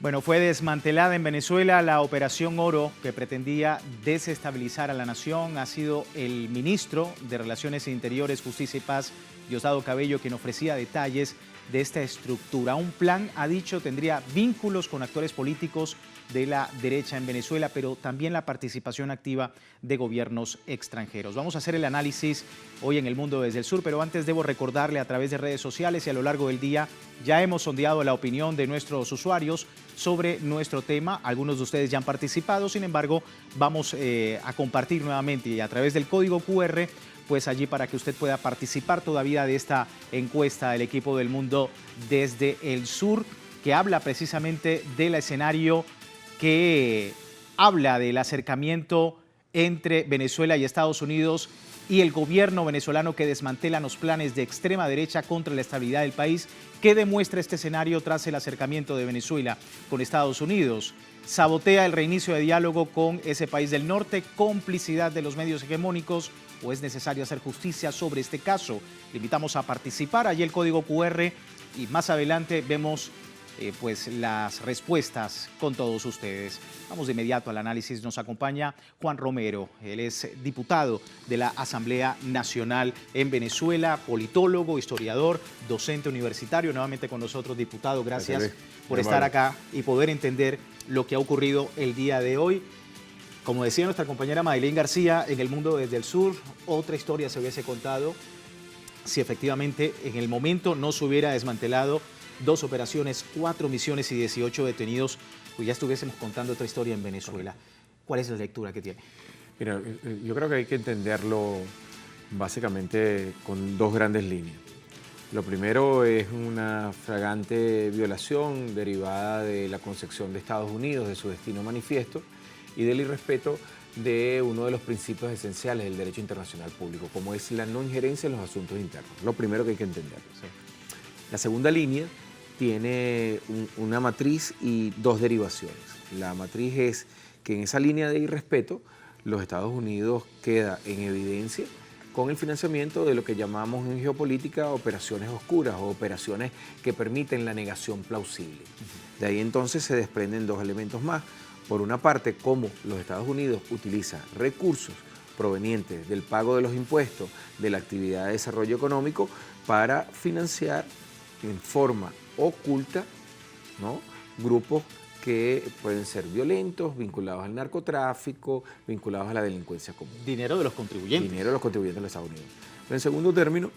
Bueno, fue desmantelada en Venezuela la Operación Oro que pretendía desestabilizar a la nación. Ha sido el ministro de Relaciones Interiores, Justicia y Paz, Diosdado Cabello, quien ofrecía detalles de esta estructura. Un plan, ha dicho, tendría vínculos con actores políticos de la derecha en Venezuela, pero también la participación activa de gobiernos extranjeros. Vamos a hacer el análisis hoy en El Mundo desde el Sur, pero antes debo recordarle a través de redes sociales y a lo largo del día ya hemos sondeado la opinión de nuestros usuarios sobre nuestro tema. Algunos de ustedes ya han participado, sin embargo, vamos a compartir nuevamente y a través del código QR, pues allí para que usted pueda participar todavía de esta encuesta del equipo del Mundo desde el Sur, que habla precisamente del escenario que habla del acercamiento entre Venezuela y Estados Unidos y el gobierno venezolano que desmantela los planes de extrema derecha contra la estabilidad del país. ¿Qué demuestra este escenario tras el acercamiento de Venezuela con Estados Unidos? ¿Sabotea el reinicio de diálogo con ese país del norte? ¿Complicidad de los medios hegemónicos? ¿O es necesario hacer justicia sobre este caso? Le invitamos a participar. Allí el código QR y más adelante vemos pues las respuestas con todos ustedes. Vamos de inmediato al análisis. Nos acompaña Juan Romero. Él es diputado de la Asamblea Nacional en Venezuela, politólogo, historiador, docente universitario. Nuevamente con nosotros, diputado. Gracias por estar acá y poder entender lo que ha ocurrido el día de hoy. Como decía nuestra compañera Madeline García, en El Mundo desde el Sur, otra historia se hubiese contado si efectivamente en el momento no se hubiera desmantelado 2 operaciones, 4 misiones y 18 detenidos, pues ya estuviésemos contando otra historia en Venezuela. ¿Cuál es la lectura que tiene? Mira, yo creo que hay que entenderlo básicamente con 2 grandes líneas. Lo primero es una flagrante violación derivada de la concepción de Estados Unidos, de su destino manifiesto y del irrespeto de uno de los principios esenciales del derecho internacional público, como es la no injerencia en los asuntos internos. Lo primero que hay que entender. ¿Sí? La segunda línea tiene una matriz y 2 derivaciones. La matriz es que en esa línea de irrespeto, los Estados Unidos queda en evidencia con el financiamiento de lo que llamamos en geopolítica operaciones oscuras o operaciones que permiten la negación plausible. De ahí entonces se desprenden 2 elementos más. Por una parte, cómo los Estados Unidos utilizan recursos provenientes del pago de los impuestos, de la actividad de desarrollo económico, para financiar en forma oculta, ¿no?, grupos que pueden ser violentos, vinculados al narcotráfico, vinculados a la delincuencia común. Dinero de los contribuyentes. Dinero de los contribuyentes de los Estados Unidos. Pero en segundo término,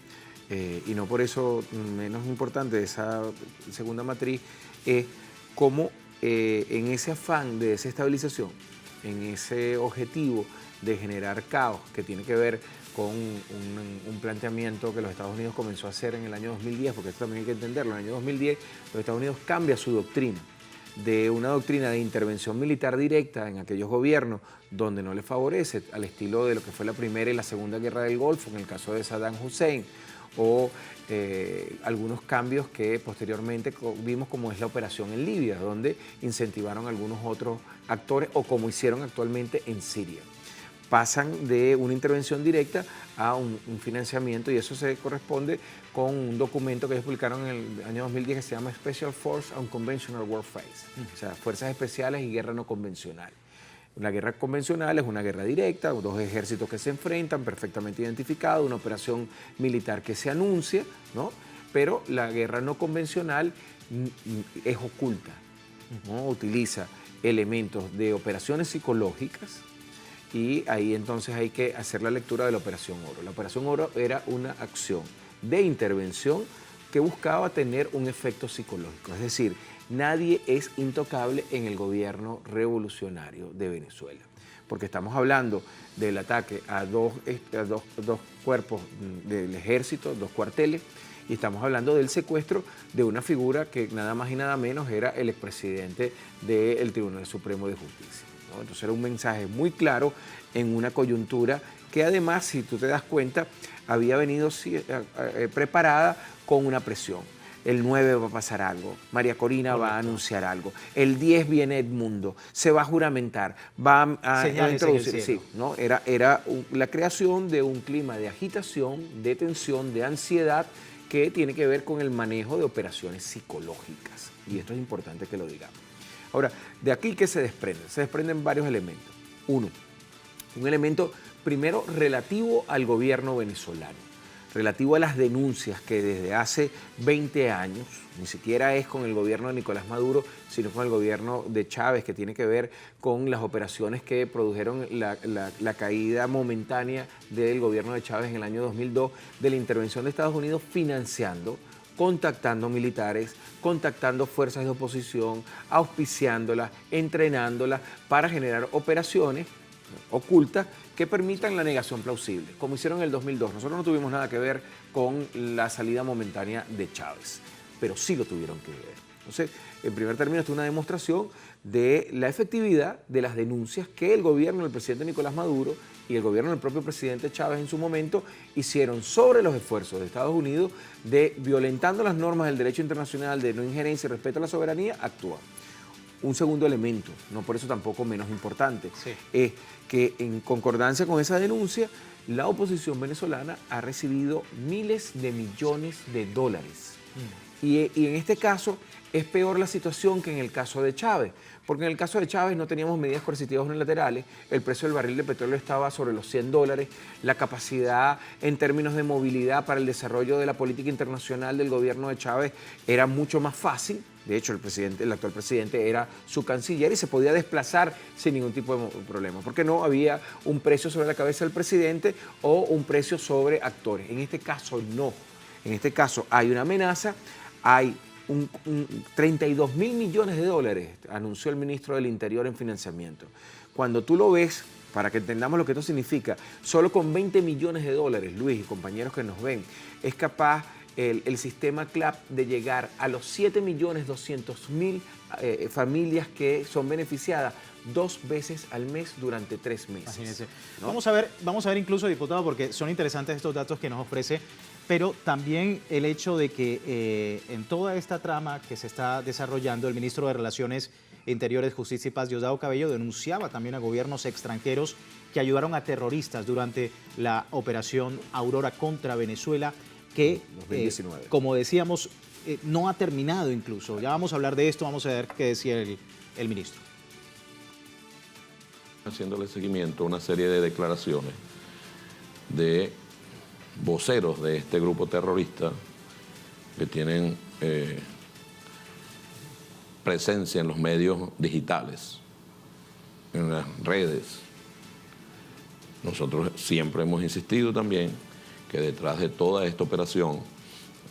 y no por eso menos importante esa segunda matriz, es cómo en ese afán de desestabilización, en ese objetivo de generar caos que tiene que ver con un planteamiento que los Estados Unidos comenzó a hacer en el año 2010, porque esto también hay que entenderlo. En el año 2010 los Estados Unidos cambia su doctrina de una doctrina de intervención militar directa en aquellos gobiernos donde no les favorece, al estilo de lo que fue la Primera y la Segunda Guerra del Golfo, en el caso de Saddam Hussein, o algunos cambios que posteriormente vimos como es la operación en Libia, donde incentivaron a algunos otros actores, o como hicieron actualmente en Siria. Pasan de una intervención directa a un financiamiento, y eso se corresponde con un documento que ellos publicaron en el año 2010 que se llama Special Force Unconventional Warfare, o sea, Fuerzas Especiales y Guerra No Convencional. La guerra convencional es una guerra directa, 2 ejércitos que se enfrentan, perfectamente identificados, una operación militar que se anuncia, ¿no? Pero la guerra no convencional es oculta, ¿no? Utiliza elementos de operaciones psicológicas, y ahí entonces hay que hacer la lectura de la Operación Oro. La Operación Oro era una acción de intervención que buscaba tener un efecto psicológico, es decir, nadie es intocable en el gobierno revolucionario de Venezuela, porque estamos hablando del ataque a dos cuerpos del ejército, 2 cuarteles, y estamos hablando del secuestro de una figura que nada más y nada menos era el expresidente del Tribunal Supremo de Justicia, ¿no? Entonces era un mensaje muy claro en una coyuntura que además, si tú te das cuenta, había venido preparada con una presión. El 9 va a pasar algo, María Corina va a anunciar algo, el 10 viene Edmundo, se va a juramentar, va a introducir. Sí, ¿no? Era la creación de un clima de agitación, de tensión, de ansiedad, que tiene que ver con el manejo de operaciones psicológicas. Y esto es importante que lo digamos. Ahora, de aquí, ¿qué se desprende? Se desprenden varios elementos. Uno, un elemento primero relativo al gobierno venezolano, relativo a las denuncias que desde hace 20 años, ni siquiera es con el gobierno de Nicolás Maduro, sino con el gobierno de Chávez, que tiene que ver con las operaciones que produjeron la caída momentánea del gobierno de Chávez en el año 2002, de la intervención de Estados Unidos financiando, contactando militares, contactando fuerzas de oposición, auspiciándolas, entrenándolas para generar operaciones ocultas que permitan la negación plausible, como hicieron en el 2002. Nosotros no tuvimos nada que ver con la salida momentánea de Chávez, pero sí lo tuvieron que ver. Entonces, en primer término, esto es una demostración de la efectividad de las denuncias que el gobierno del presidente Nicolás Maduro y el gobierno del propio presidente Chávez en su momento hicieron sobre los esfuerzos de Estados Unidos de, violentando las normas del derecho internacional de no injerencia y respeto a la soberanía, actuar. Un segundo elemento, no por eso tampoco menos importante, sí, es que en concordancia con esa denuncia, la oposición venezolana ha recibido miles de millones de dólares. Y en este caso es peor la situación que en el caso de Chávez, porque en el caso de Chávez no teníamos medidas coercitivas unilaterales, el precio del barril de petróleo estaba sobre los $100, la capacidad en términos de movilidad para el desarrollo de la política internacional del gobierno de Chávez era mucho más fácil. De hecho, el actual presidente era su canciller y se podía desplazar sin ningún tipo de problema, porque no había un precio sobre la cabeza del presidente o un precio sobre actores. En este caso, no. En este caso hay una amenaza, hay 32 mil millones de dólares, anunció el ministro del Interior en financiamiento. Cuando tú lo ves, para que entendamos lo que esto significa, solo con 20 millones de dólares, Luis y compañeros que nos ven, es capaz el sistema CLAP de llegar a los 7.200.000 familias que son beneficiadas 2 veces al mes durante 3 meses. Imagínense. ¿No? Vamos a ver incluso, diputado, porque son interesantes estos datos que nos ofrece, pero también el hecho de que en toda esta trama que se está desarrollando, el ministro de Relaciones Interiores, Justicia y Paz, Diosdado Cabello, denunciaba también a gobiernos extranjeros que ayudaron a terroristas durante la operación Aurora contra Venezuela, que, 2019. Como decíamos, no ha terminado incluso. Ya vamos a hablar de esto, vamos a ver qué decía el ministro. Haciéndole seguimiento a una serie de declaraciones de voceros de este grupo terrorista que tienen presencia en los medios digitales, en las redes. Nosotros siempre hemos insistido también que detrás de toda esta operación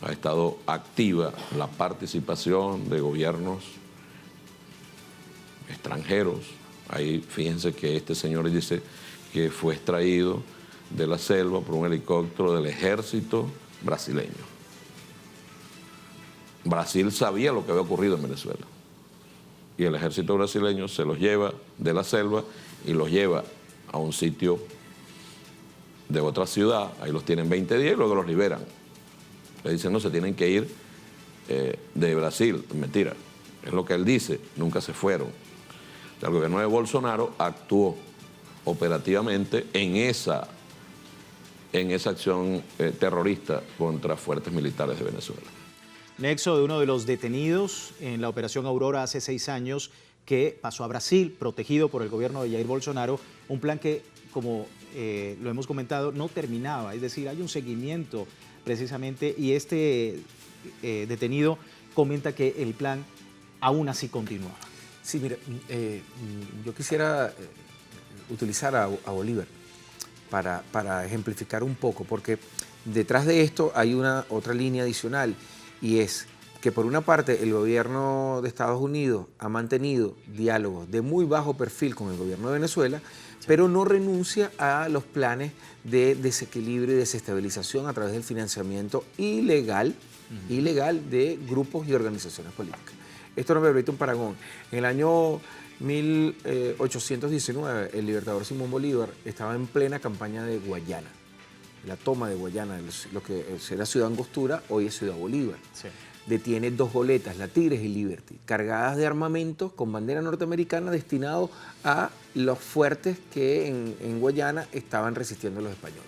ha estado activa la participación de gobiernos extranjeros. Ahí fíjense que este señor dice que fue extraído de la selva por un helicóptero del ejército brasileño. Brasil sabía lo que había ocurrido en Venezuela y el ejército brasileño se los lleva de la selva y los lleva a un sitio de otra ciudad, ahí los tienen 20 días y luego los liberan. Le dicen, no, se tienen que ir de Brasil. Mentira, es lo que él dice, nunca se fueron. O sea, el gobierno de Bolsonaro actuó operativamente en esa acción terrorista contra fuertes militares de Venezuela. Nexo de uno de los detenidos en la operación Aurora hace 6 años que pasó a Brasil, protegido por el gobierno de Jair Bolsonaro, un plan que, como lo hemos comentado, no terminaba, es decir, hay un seguimiento precisamente y este detenido comenta que el plan aún así continúa. Sí, mira, yo quisiera utilizar a Bolívar para ejemplificar un poco, porque detrás de esto hay otra línea adicional y es que por una parte el gobierno de Estados Unidos ha mantenido diálogos de muy bajo perfil con el gobierno de Venezuela, pero no renuncia a los planes de desequilibrio y desestabilización a través del financiamiento ilegal de grupos y organizaciones políticas. Esto nos permite un parangón. En el año 1819, el libertador Simón Bolívar estaba en plena campaña de Guayana, la toma de Guayana, lo que era Ciudad Angostura, hoy es Ciudad Bolívar. Sí. Detiene 2 goletas, la Tigres y Liberty, cargadas de armamento con bandera norteamericana destinado a los fuertes que en Guayana estaban resistiendo a los españoles.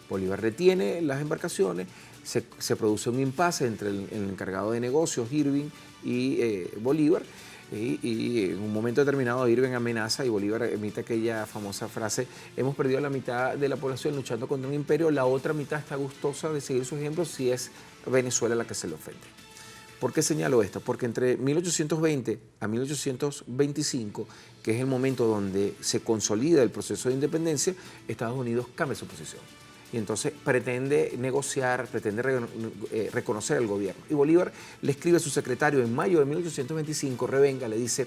Bolívar retiene las embarcaciones, se produce un impasse entre el encargado de negocios, Irving, y Bolívar, Y en un momento determinado Irving amenaza y Bolívar emite aquella famosa frase: hemos perdido la mitad de la población luchando contra un imperio, la otra mitad está gustosa de seguir su ejemplo si es Venezuela la que se le ofende. ¿Por qué señalo esto? Porque entre 1820 a 1825, que es el momento donde se consolida el proceso de independencia, Estados Unidos cambia su posición. Y entonces pretende negociar, pretende reconocer al gobierno. Y Bolívar le escribe a su secretario en mayo de 1825, Revenga, le dice: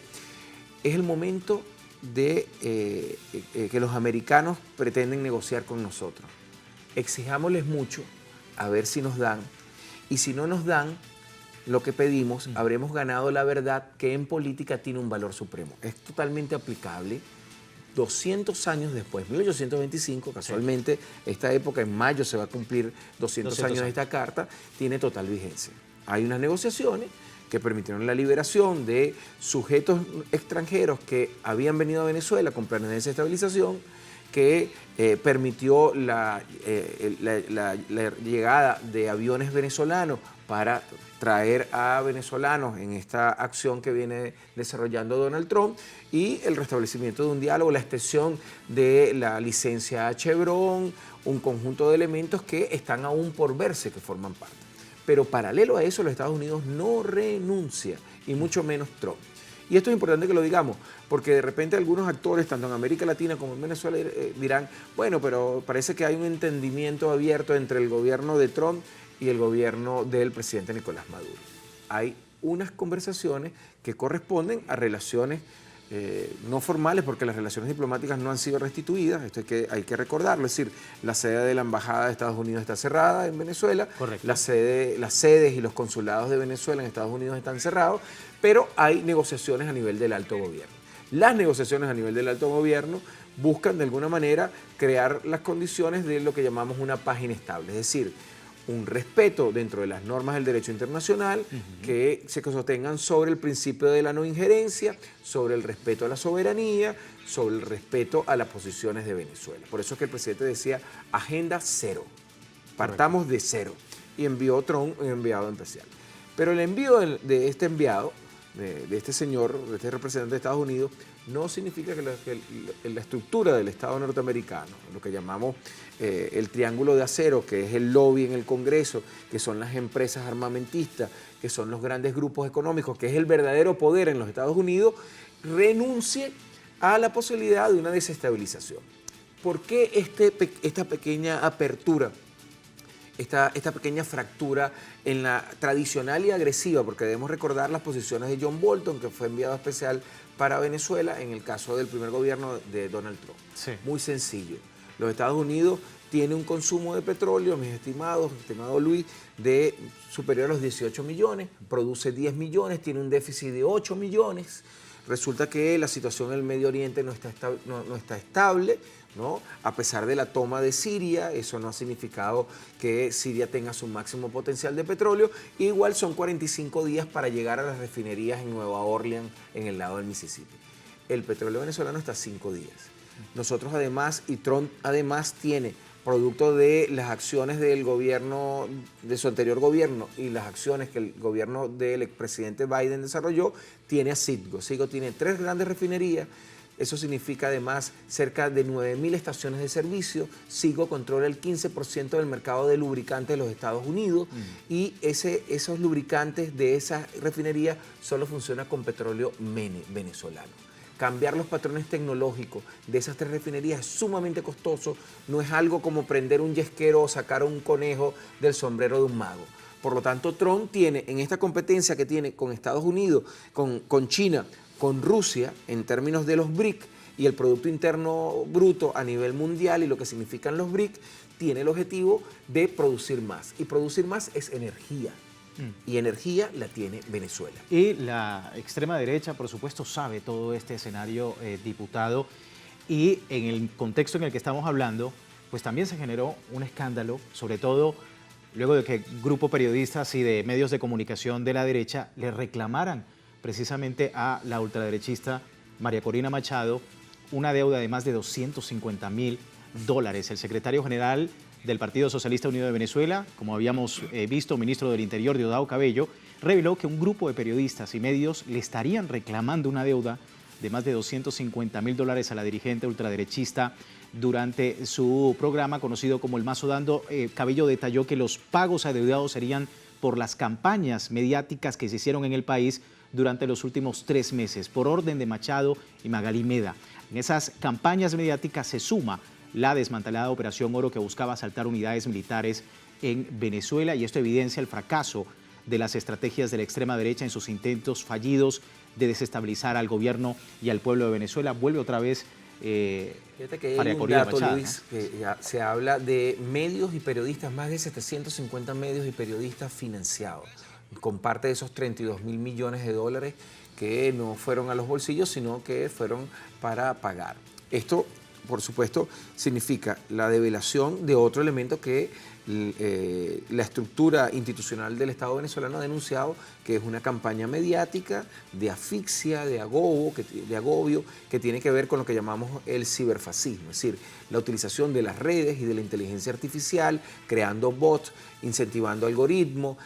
es el momento de que los americanos pretenden negociar con nosotros. Exijámosles mucho, a ver si nos dan, y si no nos dan lo que pedimos, habremos ganado la verdad, que en política tiene un valor supremo. Es totalmente aplicable 200 años después, 1825, casualmente, esta época, en mayo se va a cumplir 200 años de esta carta, tiene total vigencia. Hay unas negociaciones que permitieron la liberación de sujetos extranjeros que habían venido a Venezuela con planes de desestabilización, que permitió la llegada de aviones venezolanos para traer a venezolanos en esta acción que viene desarrollando Donald Trump, y el restablecimiento de un diálogo, la extensión de la licencia a Chevron, un conjunto de elementos que están aún por verse, que forman parte. Pero paralelo a eso, los Estados Unidos no renuncia, y mucho menos Trump. Y esto es importante que lo digamos, porque de repente algunos actores, tanto en América Latina como en Venezuela, dirán: bueno, pero parece que hay un entendimiento abierto entre el gobierno de Trump y el gobierno del presidente Nicolás Maduro. Hay unas conversaciones que corresponden a relaciones no formales, porque las relaciones diplomáticas no han sido restituidas, esto hay que recordarlo, es decir, la sede de la Embajada de Estados Unidos está cerrada en Venezuela, las sedes y los consulados de Venezuela en Estados Unidos están cerrados, pero hay negociaciones a nivel del alto gobierno. Las negociaciones a nivel del alto gobierno buscan de alguna manera crear las condiciones de lo que llamamos una paz inestable, es decir, un respeto dentro de las normas del derecho internacional que se sostengan sobre el principio de la no injerencia, sobre el respeto a la soberanía, sobre el respeto a las posiciones de Venezuela. Por eso es que el presidente decía: agenda cero, partamos de cero, y envió Trump un enviado especial. Pero el envío de este enviado, de este señor, de este representante de Estados Unidos, no significa que la estructura del Estado norteamericano, lo que llamamos el triángulo de acero, que es el lobby en el Congreso, que son las empresas armamentistas, que son los grandes grupos económicos, que es el verdadero poder en los Estados Unidos, renuncie a la posibilidad de una desestabilización. ¿Por qué esta pequeña apertura? Esta pequeña fractura en la tradicional y agresiva, porque debemos recordar las posiciones de John Bolton, que fue enviado especial para Venezuela en el caso del primer gobierno de Donald Trump. Sí. Muy sencillo. Los Estados Unidos tienen un consumo de petróleo, mis estimado Luis, de superior a los 18 millones, produce 10 millones, tiene un déficit de 8 millones. Resulta que la situación en el Medio Oriente no está estable, ¿no? A pesar de la toma de Siria, eso no ha significado que Siria tenga su máximo potencial de petróleo. Igual son 45 días para llegar a las refinerías en Nueva Orleans, en el lado del Mississippi. El petróleo venezolano está a 5 días. Nosotros además, y Trump además tiene, producto de las acciones del gobierno, de su anterior gobierno, y las acciones que el gobierno del expresidente Biden desarrolló, tiene a Citgo. Citgo tiene 3 grandes refinerías. Eso significa además cerca de 9.000 estaciones de servicio. Citgo controla el 15% del mercado de lubricantes de los Estados Unidos, y esos lubricantes de esas refinerías solo funcionan con petróleo venezolano. Cambiar los patrones tecnológicos de esas 3 refinerías es sumamente costoso, no es algo como prender un yesquero o sacar un conejo del sombrero de un mago. Por lo tanto, Trump tiene, en esta competencia que tiene con Estados Unidos, con China, con Rusia, en términos de los BRIC y el Producto Interno Bruto a nivel mundial y lo que significan los BRIC, tiene el objetivo de producir más. Y producir más es energía. Y energía la tiene Venezuela. Y la extrema derecha, por supuesto, sabe todo este escenario, diputado. Y en el contexto en el que estamos hablando, pues también se generó un escándalo, sobre todo luego de que grupo periodistas y de medios de comunicación de la derecha le reclamaran precisamente a la ultraderechista María Corina Machado una deuda de más de $250.000. El secretario general del Partido Socialista Unido de Venezuela, como habíamos visto, ministro del Interior, Diosdado Cabello, reveló que un grupo de periodistas y medios le estarían reclamando una deuda de más de $250.000 a la dirigente ultraderechista durante su programa conocido como El Mazo Dando. Cabello detalló que los pagos adeudados serían por las campañas mediáticas que se hicieron en el país durante los últimos 3 meses, por orden de Machado y Magalí Meda. En esas campañas mediáticas se suma la desmantelada Operación Oro, que buscaba asaltar unidades militares en Venezuela, y esto evidencia el fracaso de las estrategias de la extrema derecha en sus intentos fallidos de desestabilizar al gobierno y al pueblo de Venezuela. Vuelve otra vez Fíjate que hay un dato, Luis, que se habla de medios y periodistas, más de 750 medios y periodistas financiados, con parte de esos $32.000 millones que no fueron a los bolsillos, sino que fueron para pagar. Esto, por supuesto, significa la develación de otro elemento que la estructura institucional del Estado venezolano ha denunciado, que es una campaña mediática de asfixia, de agobio, que tiene que ver con lo que llamamos el ciberfascismo, es decir, la utilización de las redes y de la inteligencia artificial, creando bots, incentivando algoritmos,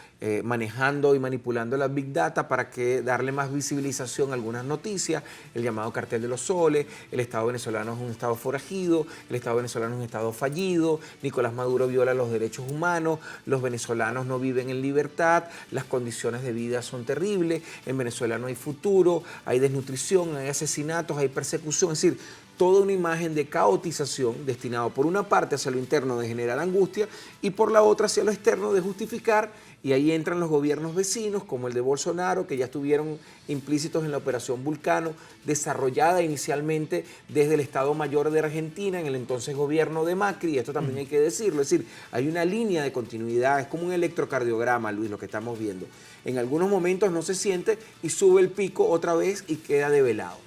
manejando y manipulando la Big Data para darle más visibilización a algunas noticias, el llamado cartel de los soles, el Estado venezolano es un Estado forajido, el Estado venezolano es un Estado fallido, Nicolás Maduro viola los derechos humanos, los venezolanos no viven en libertad, las condiciones de vida son terribles, en Venezuela no hay futuro, hay desnutrición, hay asesinatos, hay persecución, es decir, toda una imagen de caotización destinado por una parte hacia lo interno de generar angustia y por la otra hacia lo externo de justificar, y ahí entran los gobiernos vecinos como el de Bolsonaro, que ya estuvieron implícitos en la Operación Vulcano, desarrollada inicialmente desde el Estado Mayor de Argentina en el entonces gobierno de Macri, y esto también hay que decirlo, es decir, hay una línea de continuidad, es como un electrocardiograma, Luis, lo que estamos viendo. En algunos momentos no se siente y sube el pico otra vez y queda develado.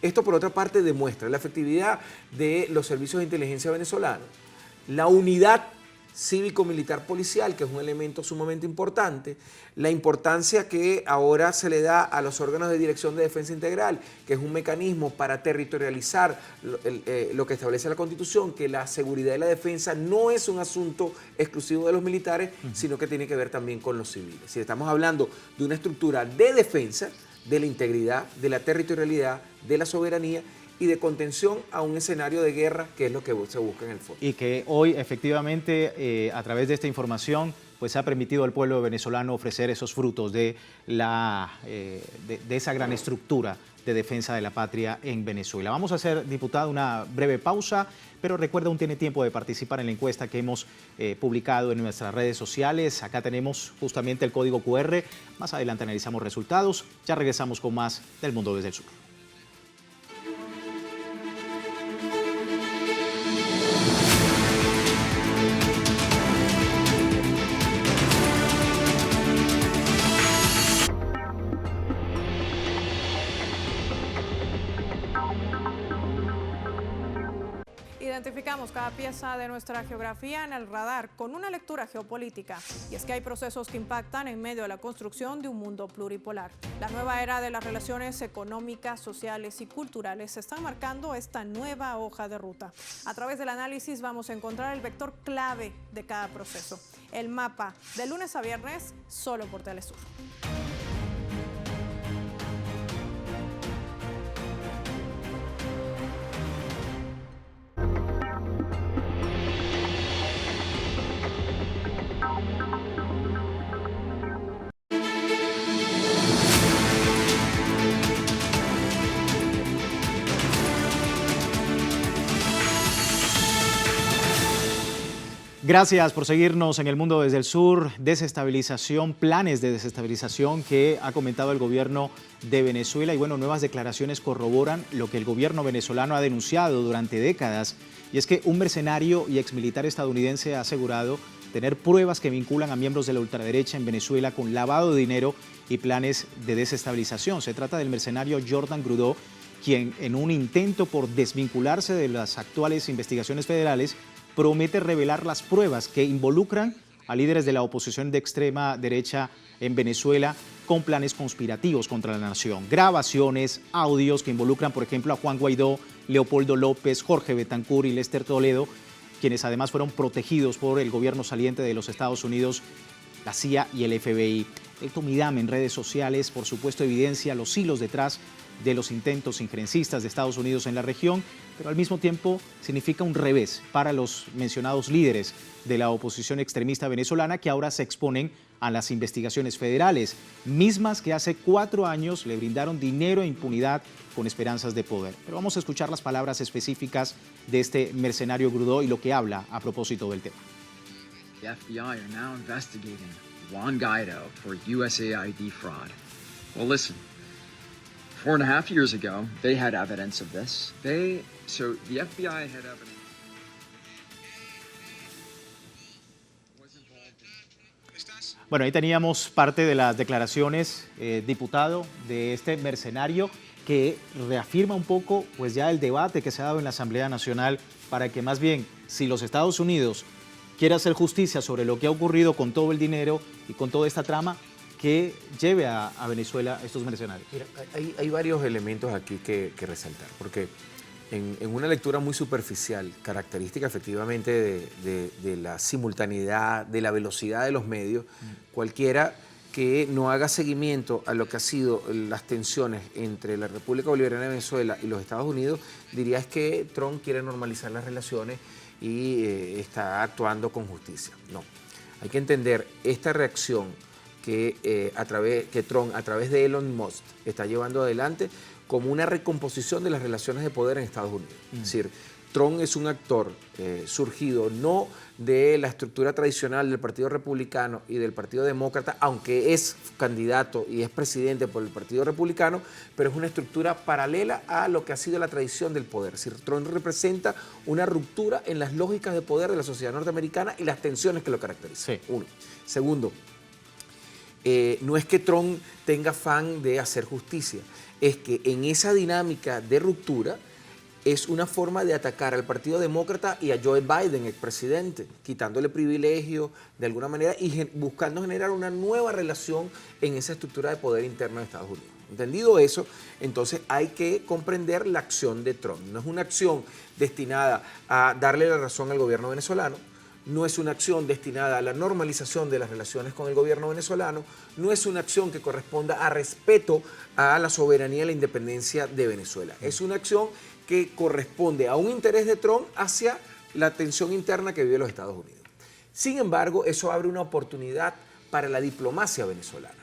Esto, por otra parte, demuestra la efectividad de los servicios de inteligencia venezolanos, la unidad cívico-militar policial, que es un elemento sumamente importante, la importancia que ahora se le da a los órganos de dirección de defensa integral, que es un mecanismo para territorializar lo que establece la Constitución, que la seguridad y la defensa no es un asunto exclusivo de los militares, sino que tiene que ver también con los civiles. Si estamos hablando de una estructura de defensa, de la integridad, de la territorialidad, de la soberanía y de contención a un escenario de guerra, que es lo que se busca en el fondo. Y que hoy, efectivamente, a través de esta información, pues ha permitido al pueblo venezolano ofrecer esos frutos de esa gran estructura de defensa de la patria en Venezuela. Vamos a hacer, diputado, una breve pausa, pero recuerda, aún tiene tiempo de participar en la encuesta que hemos publicado en nuestras redes sociales. Acá tenemos justamente el código QR. Más adelante analizamos resultados. Ya regresamos con más del Mundo desde el Sur. Identificamos cada pieza de nuestra geografía en el radar con una lectura geopolítica. Y es que hay procesos que impactan en medio de la construcción de un mundo pluripolar. La nueva era de las relaciones económicas, sociales y culturales están marcando esta nueva hoja de ruta. A través del análisis vamos a encontrar el vector clave de cada proceso. El mapa, de lunes a viernes, solo por Telesur. Gracias por seguirnos en El Mundo desde el Sur. Desestabilización, planes de desestabilización que ha comentado el gobierno de Venezuela, y bueno, nuevas declaraciones corroboran lo que el gobierno venezolano ha denunciado durante décadas, y es que un mercenario y exmilitar estadounidense ha asegurado tener pruebas que vinculan a miembros de la ultraderecha en Venezuela con lavado de dinero y planes de desestabilización. Se trata del mercenario Jordan Grudó, quien en un intento por desvincularse de las actuales investigaciones federales promete revelar las pruebas que involucran a líderes de la oposición de extrema derecha en Venezuela con planes conspirativos contra la nación. Grabaciones, audios que involucran, por ejemplo, a Juan Guaidó, Leopoldo López, Jorge Betancur y Lester Toledo, quienes además fueron protegidos por el gobierno saliente de los Estados Unidos la CIA y el FBI. El Tomidame en redes sociales, por supuesto, evidencia los hilos detrás de los intentos injerencistas de Estados Unidos en la región, pero al mismo tiempo significa un revés para los mencionados líderes de la oposición extremista venezolana que ahora se exponen a las investigaciones federales, mismas que hace 4 años le brindaron dinero e impunidad con esperanzas de poder. Pero vamos a escuchar las palabras específicas de este mercenario Grudó y lo que habla a propósito del tema. The FBI are now investigating Juan Guaido for USAID fraud. Well, listen, 4.5 years ago, they had evidence of this. So the FBI had evidence. Bueno, ahí teníamos parte de las declaraciones, diputado, de este mercenario que reafirma un poco pues ya el debate que se ha dado en la Asamblea Nacional para que más bien, si los Estados Unidos quiere hacer justicia sobre lo que ha ocurrido con todo el dinero y con toda esta trama, que lleve a Venezuela estos mercenarios. Mira, hay varios elementos aquí que resaltar, porque en una lectura muy superficial, característica efectivamente de la simultaneidad, de la velocidad de los medios, cualquiera que no haga seguimiento a lo que ha sido las tensiones entre la República Bolivariana de Venezuela y los Estados Unidos, diría es que Trump quiere normalizar las relaciones y está actuando con justicia. No, hay que entender esta reacción que Trump, a través de Elon Musk, está llevando adelante como una recomposición de las relaciones de poder en Estados Unidos. Es decir, Trump es un actor surgido no de la estructura tradicional del Partido Republicano y del Partido Demócrata, aunque es candidato y es presidente por el Partido Republicano, pero es una estructura paralela a lo que ha sido la tradición del poder. Es decir, Trump representa una ruptura en las lógicas de poder de la sociedad norteamericana y las tensiones que lo caracterizan. Sí. Uno. Segundo, no es que Trump tenga afán de hacer justicia, es que en esa dinámica de ruptura es una forma de atacar al Partido Demócrata y a Joe Biden, el presidente, quitándole privilegios de alguna manera y buscando generar una nueva relación en esa estructura de poder interno de Estados Unidos. Entendido eso, entonces hay que comprender la acción de Trump. No es una acción destinada a darle la razón al gobierno venezolano, no es una acción destinada a la normalización de las relaciones con el gobierno venezolano, no es una acción que corresponda a respeto a la soberanía y la independencia de Venezuela. Es una acción que corresponde a un interés de Trump hacia la tensión interna que vive los Estados Unidos. Sin embargo, eso abre una oportunidad para la diplomacia venezolana.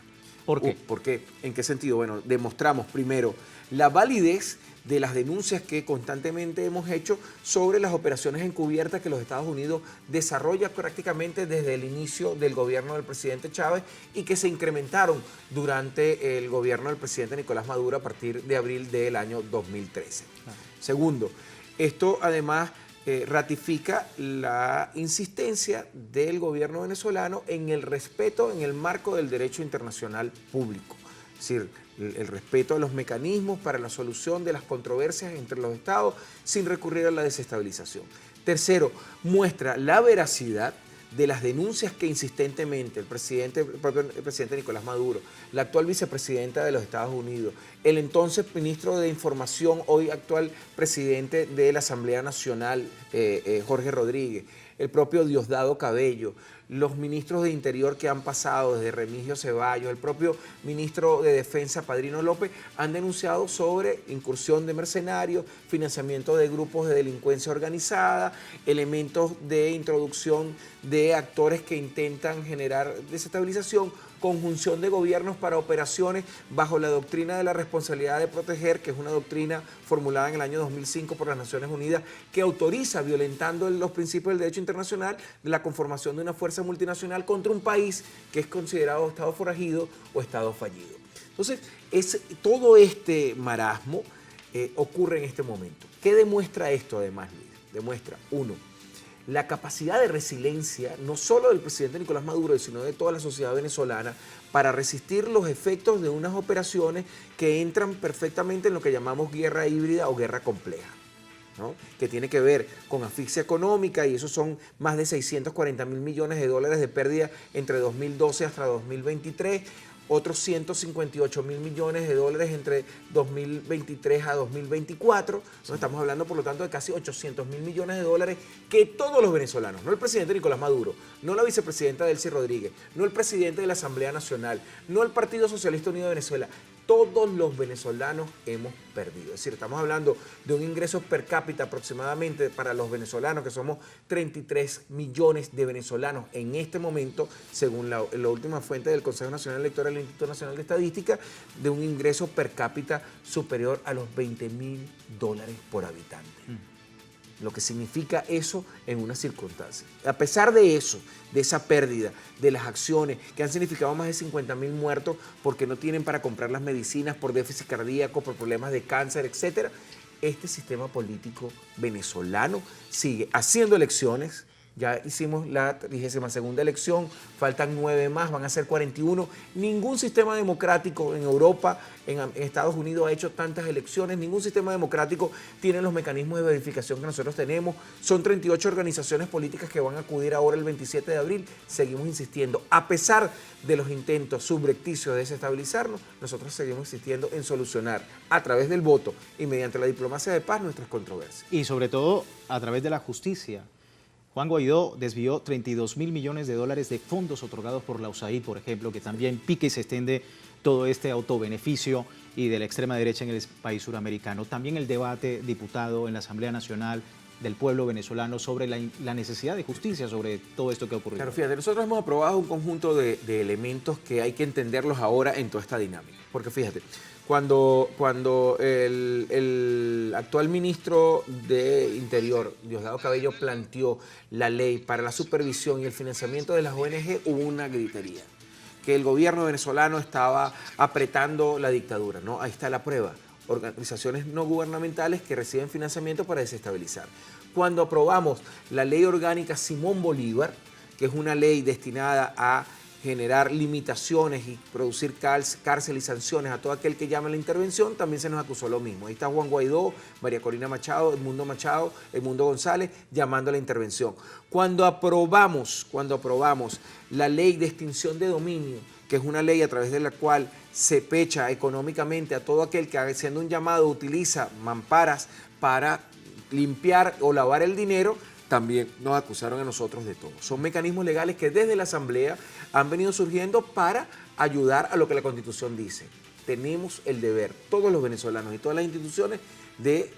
¿Por qué? ¿Por qué? ¿En qué sentido? Bueno, demostramos primero la validez de las denuncias que constantemente hemos hecho sobre las operaciones encubiertas que los Estados Unidos desarrolla prácticamente desde el inicio del gobierno del presidente Chávez y que se incrementaron durante el gobierno del presidente Nicolás Maduro a partir de abril del año 2013. Segundo, esto además ratifica la insistencia del gobierno venezolano en el respeto, en el marco del derecho internacional público. Es decir, el respeto a los mecanismos para la solución de las controversias entre los estados sin recurrir a la desestabilización. Tercero, muestra la veracidad de las denuncias que insistentemente el presidente Nicolás Maduro, la actual vicepresidenta de los Estados Unidos, el entonces ministro de Información, hoy actual presidente de la Asamblea Nacional, Jorge Rodríguez, el propio Diosdado Cabello, los ministros de Interior que han pasado desde Remigio Ceballos, el propio ministro de Defensa, Padrino López, han denunciado sobre incursión de mercenarios, financiamiento de grupos de delincuencia organizada, elementos de introducción de actores que intentan generar desestabilización, conjunción de gobiernos para operaciones bajo la doctrina de la responsabilidad de proteger, que es una doctrina formulada en el año 2005 por las Naciones Unidas, que autoriza, violentando los principios del derecho internacional, la conformación de una fuerza multinacional contra un país que es considerado Estado forajido o Estado fallido. Entonces, todo este marasmo ocurre en este momento. ¿Qué demuestra esto además, Luis? Demuestra, uno, la capacidad de resiliencia, no solo del presidente Nicolás Maduro, sino de toda la sociedad venezolana, para resistir los efectos de unas operaciones que entran perfectamente en lo que llamamos guerra híbrida o guerra compleja, ¿no? Que tiene que ver con asfixia económica, y esos son más de 640.000 millones de dólares de pérdida entre 2012 hasta 2023, otros 158 mil millones de dólares entre 2023 a 2024. Sí. Estamos hablando, por lo tanto, de casi 800 mil millones de dólares que todos los venezolanos, no el presidente Nicolás Maduro, no la vicepresidenta Delcy Rodríguez, no el presidente de la Asamblea Nacional, no el Partido Socialista Unido de Venezuela, todos los venezolanos hemos perdido. Es decir, estamos hablando de un ingreso per cápita aproximadamente para los venezolanos, que somos 33 millones de venezolanos en este momento, según la última fuente del Consejo Nacional Electoral del Instituto Nacional de Estadística, de un ingreso per cápita superior a los $20.000 por habitante. Lo que significa eso en una circunstancia. A pesar de eso, de esa pérdida, de las acciones que han significado más de 50.000 muertos porque no tienen para comprar las medicinas, por déficit cardíaco, por problemas de cáncer, etc., este sistema político venezolano sigue haciendo elecciones. Ya hicimos la 32ª elección, faltan 9 más, van a ser 41. Ningún sistema democrático en Europa, en Estados Unidos ha hecho tantas elecciones, ningún sistema democrático tiene los mecanismos de verificación que nosotros tenemos. Son 38 organizaciones políticas que van a acudir ahora el 27 de abril. Seguimos insistiendo, a pesar de los intentos subrepticios de desestabilizarnos, nosotros seguimos insistiendo en solucionar a través del voto y mediante la diplomacia de paz nuestras controversias. Y sobre todo a través de la justicia. Juan Guaidó desvió 32 mil millones de dólares de fondos otorgados por la USAID, por ejemplo, que también pique y se extiende todo este autobeneficio y de la extrema derecha en el país suramericano. También el debate, diputado, en la Asamblea Nacional del pueblo venezolano sobre la necesidad de justicia sobre todo esto que ha ocurrido. Claro, fíjate, nosotros hemos aprobado un conjunto de elementos que hay que entenderlos ahora en toda esta dinámica. Porque fíjate, cuando el actual ministro de Interior, Diosdado Cabello, planteó la ley para la supervisión y el financiamiento de las ONG, hubo una gritería, que el gobierno venezolano estaba apretando la dictadura, ¿no? Ahí está la prueba. Organizaciones no gubernamentales que reciben financiamiento para desestabilizar. Cuando aprobamos la ley orgánica Simón Bolívar, que es una ley destinada a generar limitaciones y producir cárcel y sanciones a todo aquel que llame a la intervención, también se nos acusó lo mismo. Ahí está Juan Guaidó, María Corina Machado, Edmundo González, llamando a la intervención. Cuando aprobamos la ley de extinción de dominio, que es una ley a través de la cual se pecha económicamente a todo aquel que, haciendo un llamado, utiliza mamparas para limpiar o lavar el dinero, también nos acusaron a nosotros de todo. Son mecanismos legales que desde la Asamblea han venido surgiendo para ayudar a lo que la Constitución dice. Tenemos el deber, todos los venezolanos y todas las instituciones, de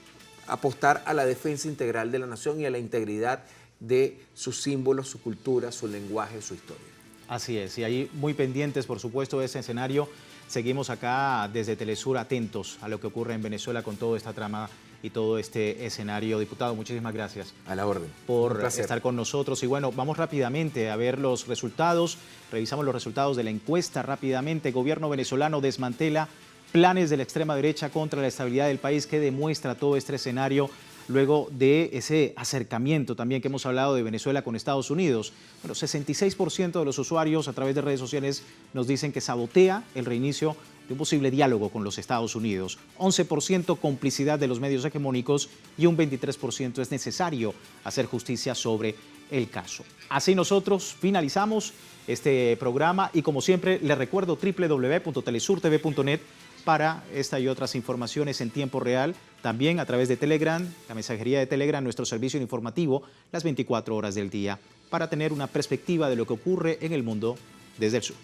apostar a la defensa integral de la nación y a la integridad de sus símbolos, su cultura, su lenguaje, su historia. Así es, y ahí muy pendientes, por supuesto, de ese escenario. Seguimos acá desde Telesur atentos a lo que ocurre en Venezuela con toda esta trama y todo este escenario. Diputado, muchísimas gracias. A la orden. Por estar con nosotros. Y bueno, vamos rápidamente a ver los resultados. Revisamos los resultados de la encuesta rápidamente. Gobierno venezolano desmantela planes de la extrema derecha contra la estabilidad del país, que demuestra todo este escenario luego de ese acercamiento también que hemos hablado de Venezuela con Estados Unidos. Bueno, 66% de los usuarios a través de redes sociales nos dicen que sabotea el reinicio de un posible diálogo con los Estados Unidos. 11% complicidad de los medios hegemónicos y un 23% es necesario hacer justicia sobre el caso. Así nosotros finalizamos este programa y, como siempre, les recuerdo www.telesurtv.net para esta y otras informaciones en tiempo real, también a través de Telegram, la mensajería de Telegram, nuestro servicio informativo las 24 horas del día, para tener una perspectiva de lo que ocurre en el mundo desde el sur.